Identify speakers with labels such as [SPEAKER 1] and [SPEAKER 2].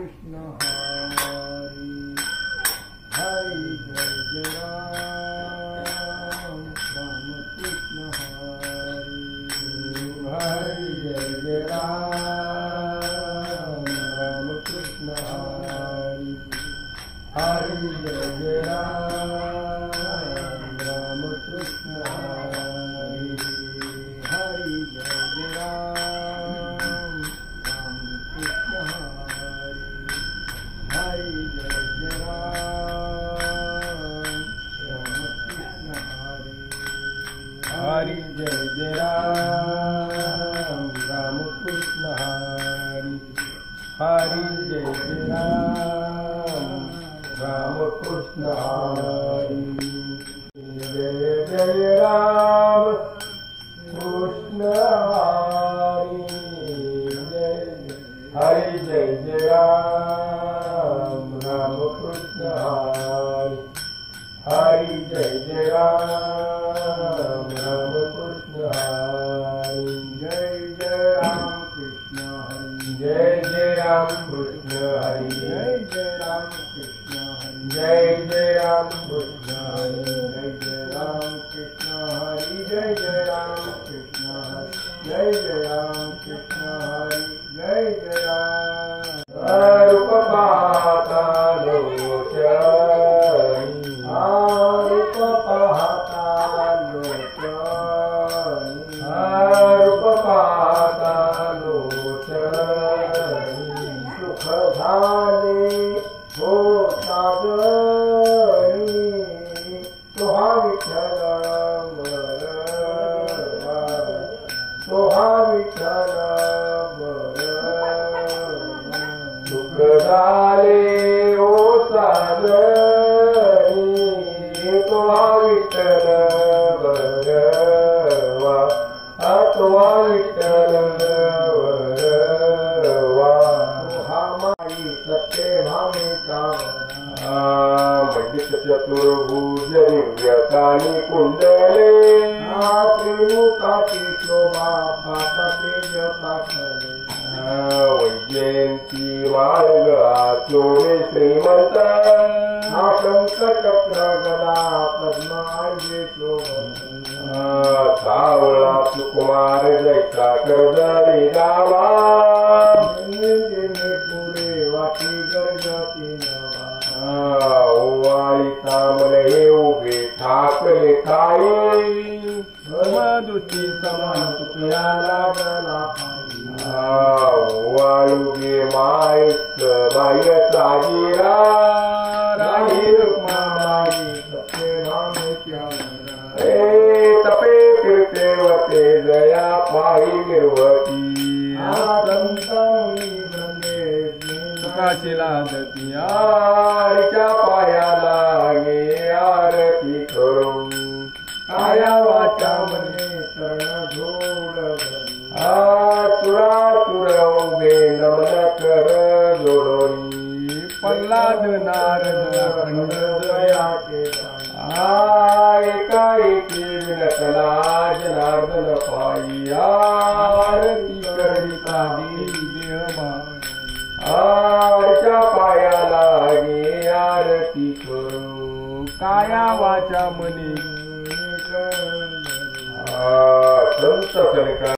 [SPEAKER 1] कृष्ण हरी हरि जय जय राम राम कृष्ण हरि हरि जय जय राम राम कृष्ण हरि हरि जय जय राम राम कृष्ण हरि हरि जय जय राम राम कृष्ण हरि हरि जय जय राम राम कृष्ण हरि हरि जय जय राम राम कृष्ण हरि हरि जय जय राम राम कृष्ण हरि जय जय राम कृष्ण हरि जय हरि जय जय राम राम कृष्ण हरि हरि जय जय राम राम कृष्ण हरि जय जय राम कृष्ण हरि जय जय राम कृष्ण हरि जय जय राम कृष्ण हरि जय जय राम कृष्ण हरि जय जय राम कृष्ण हरि जय जय राम कृष्ण हरि जय जय राम कृष्ण हरि जय जय राम रूप पाहता लोचनी रूप पाहता लोचनी रूप पाहता लोचनी सुख झाले हो सागरी तुहा विठ्ठल बरवा तुहा विठ्ठल बरवा सुख झाले हो सागरी तुहा विठ्ठल बरवा तुहा विठ्ठल बरवा तुहा माई सत्य भामिका मंडित चतुर्भुज दिव्यकानी कुंडले त्रिमुखाची शोभा पाता तेज पाठले वैजयंती मार्ग चोळे श्रीमंत शंख चक्र गदा पद्म आर्जे सावळा सुकुमार जैसा कर्जरी रामा पुरे वाटी गर्जती नवा ओवाळी तांबले उभे ठाकले ठाई मधुची समान तुकया लागला पायी ओवाळुगे मायच बायचा जिरा राही रुक्माबाई सत्य भामेच्या तपे फिरते वते जया पायी मिरवती काशीला दती आरच्या पायाला गे आरती करू काया वाचा मने चरण जोड चुराचुर उभे नमन कर जोडोनी प्रल्हाद नारद खंड दयाचे एकाएकी विनकला जनार्दन पायी आरती करिता देह आरच्या पायाला गे आरती करू काया वाचा मने संत